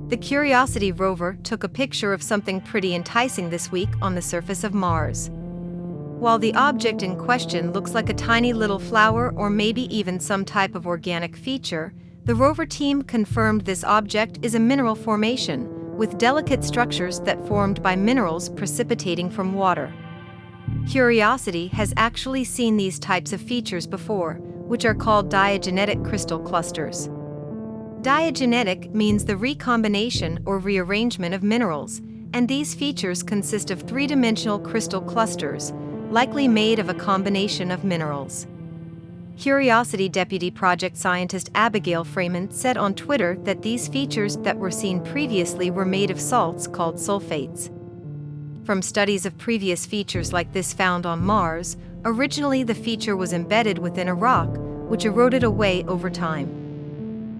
The Curiosity Rover took a picture of something pretty enticing this week on the surface of Mars. While the object in question looks like a tiny little flower or maybe even some type of organic feature, the rover team confirmed this object is a mineral formation, with delicate structures that formed by minerals precipitating from water. Curiosity has actually seen these types of features before, which are called diagenetic crystal clusters. Diagenetic means the recombination or rearrangement of minerals, and these features consist of three-dimensional crystal clusters, likely made of a combination of minerals. Curiosity Deputy Project Scientist Abigail Freeman said on Twitter that these features that were seen previously were made of salts called sulfates. From studies of previous features like this found on Mars, originally the feature was embedded within a rock, which eroded away over time.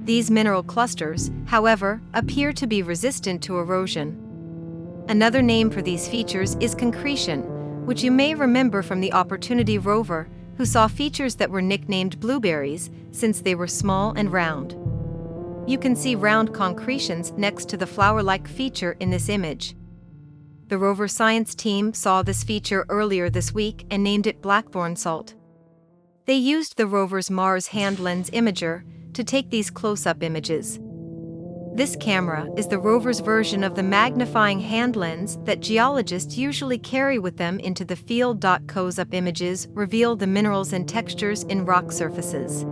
These mineral clusters, however, appear to be resistant to erosion. Another name for these features is concretion, which you may remember from the Opportunity rover, who saw features that were nicknamed blueberries since they were small and round. You can see round concretions next to the flower-like feature in this image. The rover science team saw this feature earlier this week and named it blackthorn salt. They used the rover's Mars Hand Lens Imager to take these close-up images. This camera is the rover's version of the magnifying hand lens that geologists usually carry with them into the field. Close-up images reveal the minerals and textures in rock surfaces.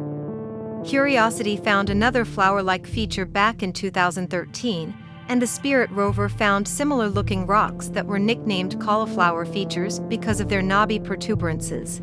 Curiosity found another flower-like feature back in 2013, and the Spirit rover found similar-looking rocks that were nicknamed cauliflower features because of their knobby protuberances.